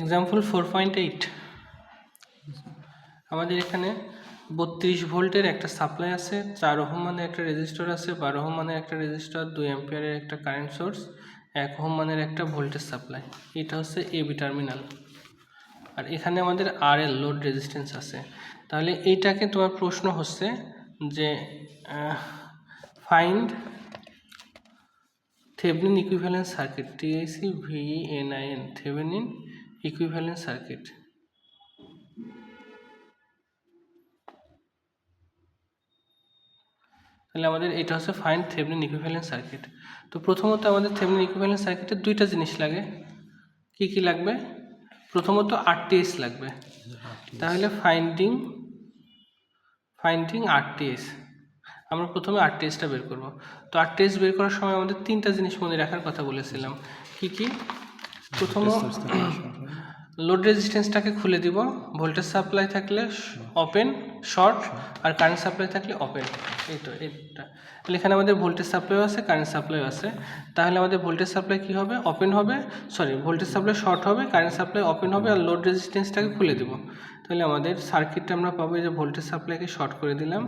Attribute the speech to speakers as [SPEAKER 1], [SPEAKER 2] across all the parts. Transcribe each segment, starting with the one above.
[SPEAKER 1] Example 4.8 আমাদের এখানে 32 ভোল্টের একটা সাপ্লাই আছে, 4 ওহম মানের একটা রেজিস্টর আছে, 12 ওহম মানের একটা রেজিস্টর, 2 অ্যাম্পিয়ারের একটা কারেন্ট সোর্স, 1 ওহম মানের একটা ভোল্টেজ সাপ্লাই। এটা হচ্ছে এবি টার্মিনাল। আর এখানে আমাদের আরএল লোড রেজিস্ট্যান্স আছে। তাহলে এইটাকে তোমার প্রশ্ন হচ্ছে যে ফাইন্ড থেভেনিন ইকুইভ্যালেন্ট সার্কিট, টিআইসি ভিএনআইএন, থেভেনিন ইকুইভ্যালেন্ট সার্কিট। তাহলে আমাদের এটা হচ্ছে ফাইন্ড থেভেনিন ইকুইভ্যালেন্ট সার্কিট। তো প্রথমত আমাদের থেভেনিন ইকুইভ্যালেন্ট সার্কিটের দুইটা জিনিস লাগে। কি কি লাগবে? প্রথমত আরটিএস লাগবে। তাহলে ফাইন্ডিং আরটিএস, আমরা প্রথমে আরটিএসটা বের করব। তো আরটিএস বের করার সময় আমাদের তিনটা জিনিস মনে রাখার কথা বলেছিলাম। কি কি? প্রথম লোড রেজিস্ট্যান্সটাকে খুলে দিব, ভোল্টেজ সাপ্লাই থাকলে ওপেন শর্ট, আর কারেন্ট সাপ্লাই থাকলে ওপেন। এই তো এটা। তাহলে এখানে আমাদের ভোল্টেজ সাপ্লাইও আছে, কারেন্ট সাপ্লাইও আছে। তাহলে আমাদের ভোল্টেজ সাপ্লাই কী হবে? ওপেন হবে, ভোল্টেজ সাপ্লাই শর্ট হবে, কারেন্ট সাপ্লাই ওপেন হবে, আর লোড রেজিস্ট্যান্সটাকে খুলে দেব। তাহলে আমাদের সার্কিটটা আমরা পাবো যে ভোল্টেজ সাপ্লাইকে শর্ট করে দিলাম,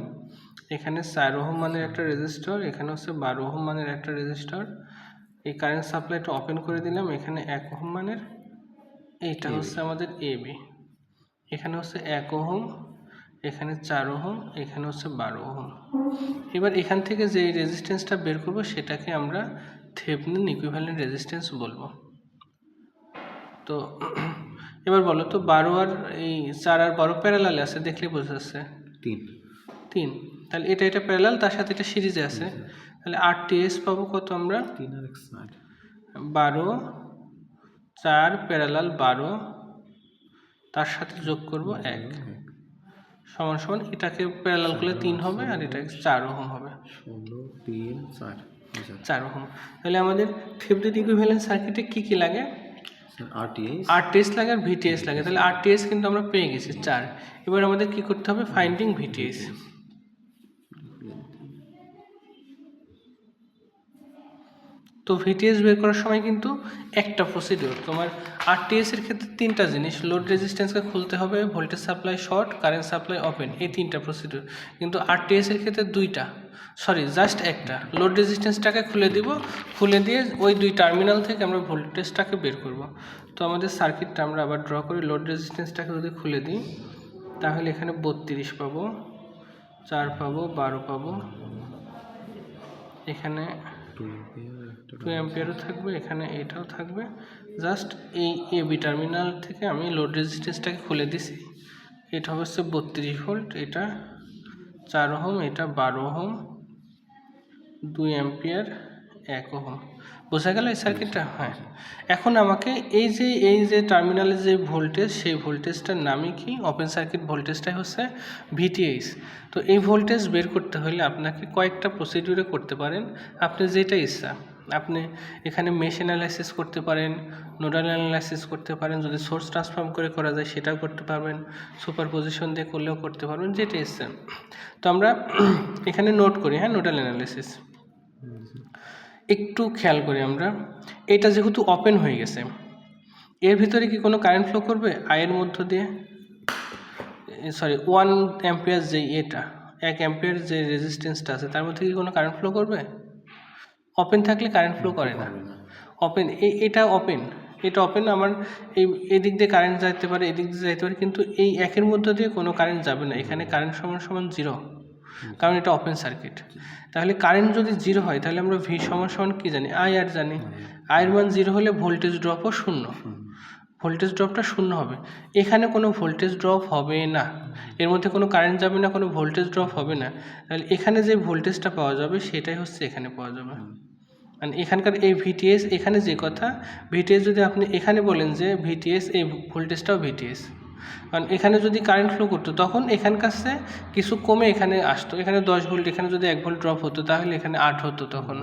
[SPEAKER 1] এখানে 4 ওহম মানের একটা রেজিস্টর, এখানে হচ্ছে 12 ওহম মানের একটা রেজিস্টর, এই কারেন্ট সাপ্লাইটা ওপেন করে দিলাম, এখানে 1 ওহম মানের, এইটা হচ্ছে আমাদের এবি, এখানে হচ্ছে 1 ওহম, এখানে 4 ওহম, এখানে হচ্ছে 12 ওহম। এবার এখান থেকে যে রেজিস্ট্যান্সটা বের করব সেটাকে আমরা থেভেনিন ইকুইভ্যালেন্ট রেজিস্ট্যান্স বলবো। তো এবার বলো তো 12 আর এই 4 আর 12 প্যারালালে আছে, দেখলে বোঝা যাচ্ছে 3। তাহলে এটা প্যারালাল, তার সাথে এটা সিরিজে আছে। তাহলে আরটিএস পাবো কত আমরা? 12, 4 প্যারালাল 12, তার সাথে যোগ করব 1 সমান সমান, এটাকে প্যারালাল করলে 3 হবে, আর এটাকে 4 ওহম হবে, 4 ওহম। তাহলে আমাদের থেভেনিন ইকুইভ্যালেন্ট সার্কিটে কি কি লাগে? আরটিএস লাগে আর ভিটিএস লাগে। তাহলে আরটিএস কিন্তু আমরা পেয়ে গেছি 4। এবার আমাদের কি করতে হবে? Finding VTS. তো ভিটিএস বের করার সময় কিন্তু একটা প্রসিডিওর, তোমার আরটিএস এর ক্ষেত্রে তিনটা জিনিস, লোড রেজিস্ট্যান্সকে খুলতে হবে, voltage supply short, current supply open, এই তিনটা প্রসিডিওর। কিন্তু আরটিএস এর ক্ষেত্রে জাস্ট একটা, লোড রেজিস্ট্যান্সটাকে খুলে দিব, খুলে দিয়ে ওই দুই টার্মিনাল থেকে আমরা ভোল্টেজটাকে বের করব। তো আমাদের সার্কিটটা আমরা আবার ড্র করি। লোড রেজিস্ট্যান্সটাকে যদি খুলে দিই তাহলে এখানে 32 পাবো, 4 পাবো, 12 পাবো, এখানে 2 অ্যাম্পিয়ারও থাকবে, এখানে এটাও থাকবে। জাস্ট এই এবি টার্মিনাল থেকে আমি লোড রেজিস্ট্যান্সটাকে খুলে দিছি। এটা হচ্ছে 32 ভোল্ট, এটা 4 ওহম, এটা 12 ওহম, 2 অ্যাম্পিয়ার, 1 ওহম। বোঝা গেল এই সার্কিটটা? হ্যাঁ। এখন আমাকে এই যে টার্মিনালের যে ভোল্টেজ, সেই ভোল্টেজটার নামই কি? ওপেন সার্কিট ভোল্টেজটাই হচ্ছে ভিটিএইচ। তো এই ভোল্টেজ বের করতে হলে আপনাকে কয়েকটা প্রসিডিউরে করতে পারেন, আপনি যেটা ইচ্ছা। আপনি এখানে মেশ অ্যানালাইসিস করতে পারেন, নোডাল অ্যানালাইসিস করতে পারেন, যদি সোর্স ট্রান্সফর্ম করে করা যায় সেটাও করতে পারবেন, সুপারপজিশন দিয়ে করলেও করতে পারবেন, যেটা ইচ্ছা। তো আমরা এখানে নোট করি, হ্যাঁ, নোডাল অ্যানালাইসিস একটু খেয়াল করি আমরা। এটা যেহেতু ওপেন হয়ে গেছে, এর ভিতরে কি কোনো কারেন্ট ফ্লো করবে? আয়ের মধ্য দিয়ে 1 অ্যাম্পিয়ার যে 1 অ্যাম্পিয়ার যে রেজিস্ট্যান্সটা আছে তার মধ্যে কি কোনো কারেন্ট ফ্লো করবে? ওপেন থাকলে কারেন্ট ফ্লো করে না। ওপেন, এটা ওপেন, আমার এদিক দিয়ে কারেন্ট যাইতে পারে, এদিক দিয়ে যাইতে পারে, কিন্তু এই 1-এর মধ্য দিয়ে কোনো কারেন্ট যাবে না। এখানে কারেন্ট সমান 0, কারণ এটা ওপেন সার্কিট। তাহলে কারেন্ট যদি 0 হয় তাহলে আমরা ভি সমান কি জানি? আই আর জানি। আয়ের মান 0 হলে ভোল্টেজ ড্রপও 0, ভোল্টেজ ড্রপটা 0 হবে। এখানে কোনো ভোল্টেজ ড্রপ হবে না, এর মধ্যে কোনো কারেন্ট যাবে না, কোনো ভোল্টেজ ড্রপ হবে না। তাহলে এখানে যে ভোল্টেজটা পাওয়া যাবে সেটাই হচ্ছে এখানে পাওয়া যাবে। মানে এখানকার এই ভিটিএস, এখানে যে কথা ভিটিএস, যদি আপনি এখানে বলেন যে ভিটিএস, এই ভোল্টেজটাও ভিটিএস, কারণ এখানে যদি কারেন্ট ফ্লো করতো তখন এখানকার কাছে কিছু কমে এখানে আসতো, এখানে 10 ভোল্ট, এখানে যদি 1 ভোল্ট ড্রপ হতো তাহলে এখানে 8 হতো তখন।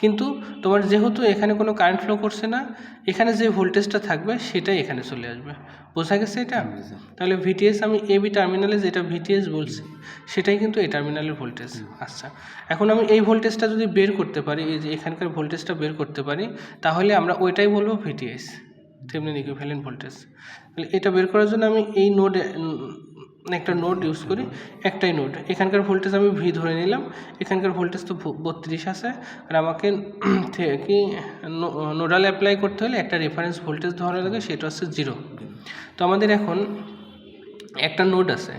[SPEAKER 1] কিন্তু তোমার যেহেতু এখানে কোনো কারেন্ট ফ্লো করছে না, এখানে যে ভোল্টেজটা থাকবে সেটাই এখানে চলে আসবে। বোঝা গেছে এটা? তাহলে ভিটিএস, আমি এবি টার্মিনালে যেটা ভিটিএস বলছি সেটাই কিন্তু এই টার্মিনালের ভোল্টেজ। আচ্ছা, এখন আমি এই ভোল্টেজটা যদি বের করতে পারি, এই যে এখানকার ভোল্টেজটা বের করতে পারি, তাহলে আমরা ওইটাই বলবো ভিটিএস। Thevenin equivalent voltage. তাহলে এটা বের করার জন্য আমি এই নোডে একটা নোড ইউজ করি, একটাই নোড। এখানকার ভোল্টেজ আমি ভি ধরে নিলাম, এখানকার ভোল্টেজ তো 32 আছে, আর আমাকে কি নোডাল অ্যাপ্লাই করতে হলে একটা রেফারেন্স ভোল্টেজ ধরা লাগে, সেটা হচ্ছে 0। তো আমাদের এখন একটা নোড আছে,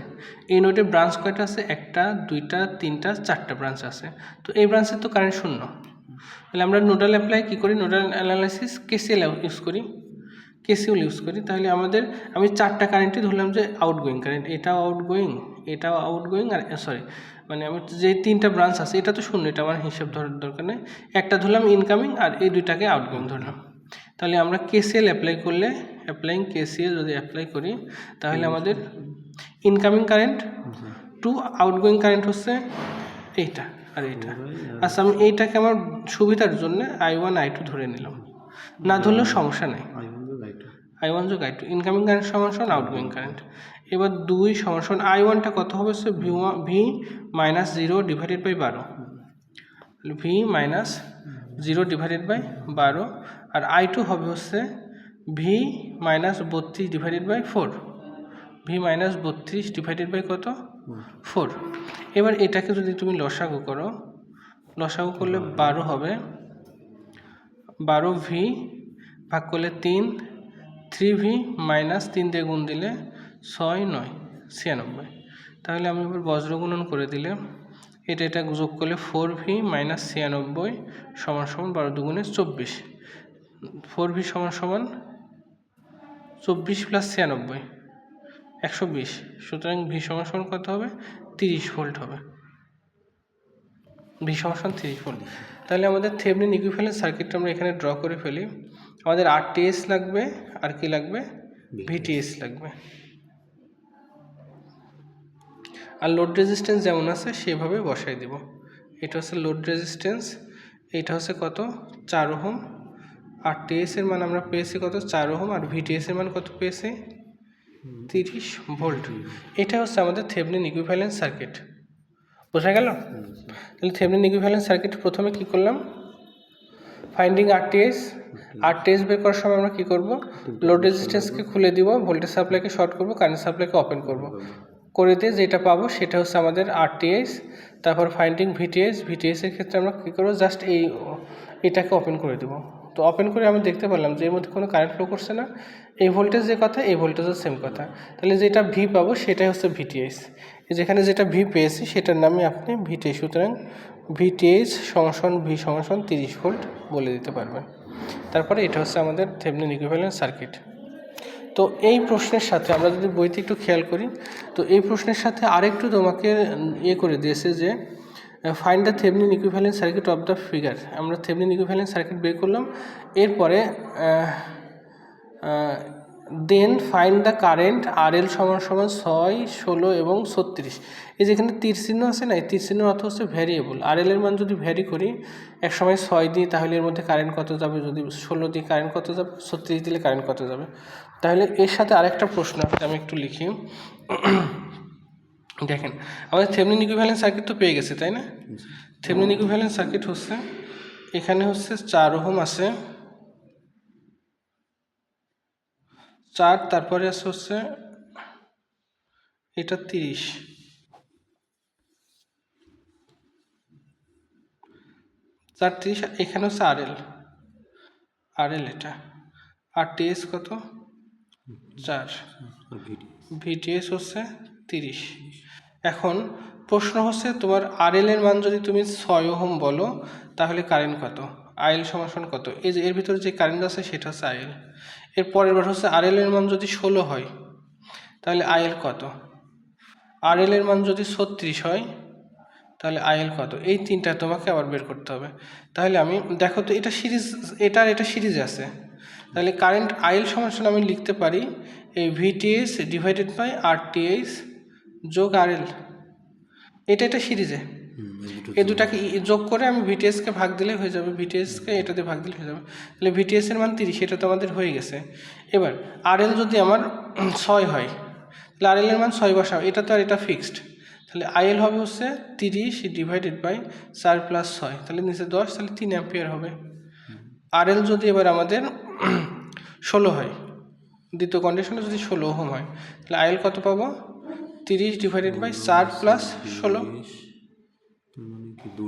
[SPEAKER 1] এই নোডে ব্রাঞ্চ কয়টা আছে? 1টা 2টা 3টা 4টা ব্রাঞ্চ আছে। তো এই ব্রাঞ্চের তো কারেন্ট 0। তাহলে আমরা নোডাল অ্যাপ্লাই কী করি? নোডাল অ্যানালাইসিস কেসিএল ইউজ করি, কেসিএল ইউজ করি। তাহলে আমি 4টা কারেন্টই ধরলাম যে আউটগোয়িং কারেন্ট, এটাও আউটগোয়িং, এটাও আউটগোয়িং, আর সরি মানে আমি যে 3টা ব্রাঞ্চ আছে এটা তো 0, এটা আমার হিসাব ধরার দরকার নেই। একটা ধরলাম ইনকামিং আর এই 2টাকে আউটগোয়িং ধরলাম। তাহলে আমরা কেসিএল অ্যাপ্লাই করলে, অ্যাপ্লাইং কেসিএল যদি অ্যাপ্লাই করি, তাহলে আমাদের incoming current to outgoing current হচ্ছে এইটা আর এইটা। আচ্ছা, আমি এইটাকে আমার সুবিধার জন্য I1 I2 ধরে নিলাম, না ধরলেও সমস্যা নেই। I1 যোগ I2 ইনকামিং কারেন্ট সমান আউটগোয়িং কারেন্ট। এবার 2 সমান I1টা কত হবে? হচ্ছে V minus 0 divided by 12, V minus 0 divided by 12, আর I2 হবে হচ্ছে V minus 32 divided by 4, V minus 32 divided by কত? 4। এবার এটাকে যদি তুমি লসাগু করো, লসাগু করলে 12 হবে, 12 ভি ভাগ করলে 3 ভি মাইনাস 3 দিয়ে গুণ দিলে 6 9 96। তাহলে আমি এবার বজ্র গুণন করে দিলে এটা যোগ করলে 4 ভি মাইনাস 96 সমান 12 দুগুণে 24, 4 ভি সমান 24 প্লাস 96 120। সুতরাং ভি সমান কত হবে? 30 ভোল্ট হবে, ভি সমান 30 ভোল্ট। তাহলে আমাদের থেভেনিন ইকুইভ্যালেন্ট সার্কিটটা আমরা এখানে ড্র করে ফেলি। আমাদের আরটিএস লাগবে, আর কি লাগবে? ভিটিএস লাগবে। আর লোড রেজিস্ট্যান্স যেমন আছে সেভাবে বসাই দিব। এটা হচ্ছে লোড রেজিস্ট্যান্স, এটা হচ্ছে কত? 4 ওহম। আরটিএস এর মান আমরা পেয়েছি কত? 4 ওহম, আর ভিটিএস এর মান কত পেয়েছি? 30 ভোল্ট। এটা হচ্ছে আমাদের থেভেনিন ইকুইভ্যালেন্ট সার্কিট। বোঝা গেল? তাহলে থেভেনিন ইকুইভ্যালেন্ট সার্কিট প্রথমে কি করলাম? ফাইন্ডিং আরটিএস বের করার সময় আমরা কি করব? লোড রেজিস্ট্যান্সকে খুলে দিব, ভোল্টেজ সাপ্লাইকে শর্ট করব, কারেন্ট সাপ্লাইকে ওপেন করব, করে দিয়ে যেটা পাবো সেটা হচ্ছে আমাদের আরটিএস। তারপর ফাইন্ডিং ভিটিএস এর ক্ষেত্রে আমরা কী করবো? জাস্ট এটাকে ওপেন করে দেবো। তো ওপেন করে আমি দেখতে পেলাম যে এর মধ্যে কোনো কারেন্ট ফ্লো করছে না। এই ভোল্টেজ যে কথা, এই ভোল্টেজও সেম কথা। তাহলে যেটা ভি পাবো সেটাই হচ্ছে ভিটিএস। যেখানে যেটা ভি পেয়েছি সেটার নামই আপনি ভিটিএস। সুতরাং ভিটিএস সমান ভি সমান 30 ভোল্ট বলে দিতে পারবেন। তারপরে এটা হচ্ছে আমাদের থেভেনিন ইকুইভ্যালেন্ট সার্কিট। তো এই প্রশ্নের সাথে আমরা যদি বইতে একটু খেয়াল করি, তো এই প্রশ্নের সাথে আরেকটু তোমাকে করে দিয়েছে যে find the Thevenin equivalent circuit of the figure. আমরা থেভেনিন ইকুইভ্যালেন্ট সার্কিট বের করলাম, এরপরে then find the current RL সমান 6 16 এবং 36। এই যেখানে তীর চিহ্ন আছে না, এই তীর চিহ্ন অর্থ হচ্ছে ভ্যারিয়েবল। RL এর মান যদি ভ্যারি করি, এক সময় 6 দিই তাহলে এর মধ্যে কারেন্ট কত যাবে, যদি 16 দিই কারেন্ট কত যাবে, 36 দিলে কারেন্ট কত যাবে। তাহলে এর সাথে আরেকটা প্রশ্ন আছে, আমি একটু লিখি। দেখেন, আমাদের থেভেনিন ইকুইভ্যালেন্ট সার্কিট তো পেয়ে গেছে, তাই না? থেভেনিন ইকুইভ্যালেন্ট সার্কিট হচ্ছে এখানে হচ্ছে 4 ওহম আছে, 4, তারপরে আছে হচ্ছে এটা 30, 4 30, এখানে হচ্ছে RL এটা, আরটিএস কত? 4, ভিটিএস হচ্ছে 30। এখন প্রশ্ন হচ্ছে তোমার RL এর মান যদি তুমি 6 ওহম বলো তাহলে কারেন্ট কত? IL সমান কত? এই যে এর ভিতরে যে কারেন্ট আছে সেটা হচ্ছে IL। এর পরের বার হচ্ছে RL এর মান যদি 16 হয় তাহলে IL কত? RL এর মান যদি 36 হয় তাহলে IL কত? এই তিনটা তোমাকে আবার বের করতে হবে। তাহলে আমি দেখো তো, এটা সিরিজ, এটা সিরিজে আছে। তাহলে কারেন্ট IL সমান আমি লিখতে পারি এই ভিটিএস ডিভাইডেড বাই আরটিএস যোগ RL। এটা সিরিজে, এই দুটাকে যোগ করে আমি ভিটিএসকে ভাগ দিলে হয়ে যাবে, ভিটিএসকে এটাতে ভাগ দিলে হয়ে যাবে। তাহলে ভিটিএস এর মান 30, এটা তো আমাদের হয়ে গেছে। এবার RL যদি আমার 6 হয় তাহলে RL এর মান 6 বসাও, এটা তো আর এটা ফিক্সড। তাহলে IL হবে হচ্ছে 30 ডিভাইডেড বাই 4 প্লাস 6, তাহলে নিচে 10, তাহলে 3 অ্যাম্পিয়ার হবে। RL যদি এবার আমাদের 16 হয়, দ্বিতীয় কন্ডিশনে যদি 16 ওহম হয়, তাহলে আইএল কত পাবো? 30 ডিভাইডেড বাই 4 প্লাস 16,
[SPEAKER 2] মানে কি 2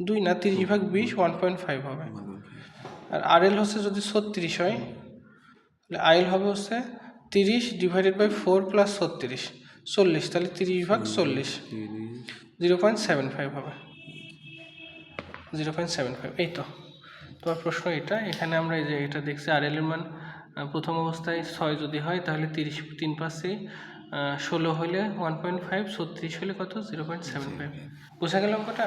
[SPEAKER 1] 2 না 30 ভাগ 20 1.5 হবে। আর আরএল হচ্ছে যদি 36 হয়, তাহলে আইএল হবে হচ্ছে 30 ডিভাইডেড বাই 4 প্লাস 36, 40, তাহলে 30 ভাগ 40 0.75 হবে, 0.75। এই তো তোমার প্রশ্ন এটা। এখানে আমরা এই যে এটা দেখছি আরএল এর মান প্রথম অবস্থায় 6 যদি হয় তাহলে 30 3 পাশে 16 হলে 1.5, 36 হলে কত 0.75। বোঝা গেল অঙ্কটা?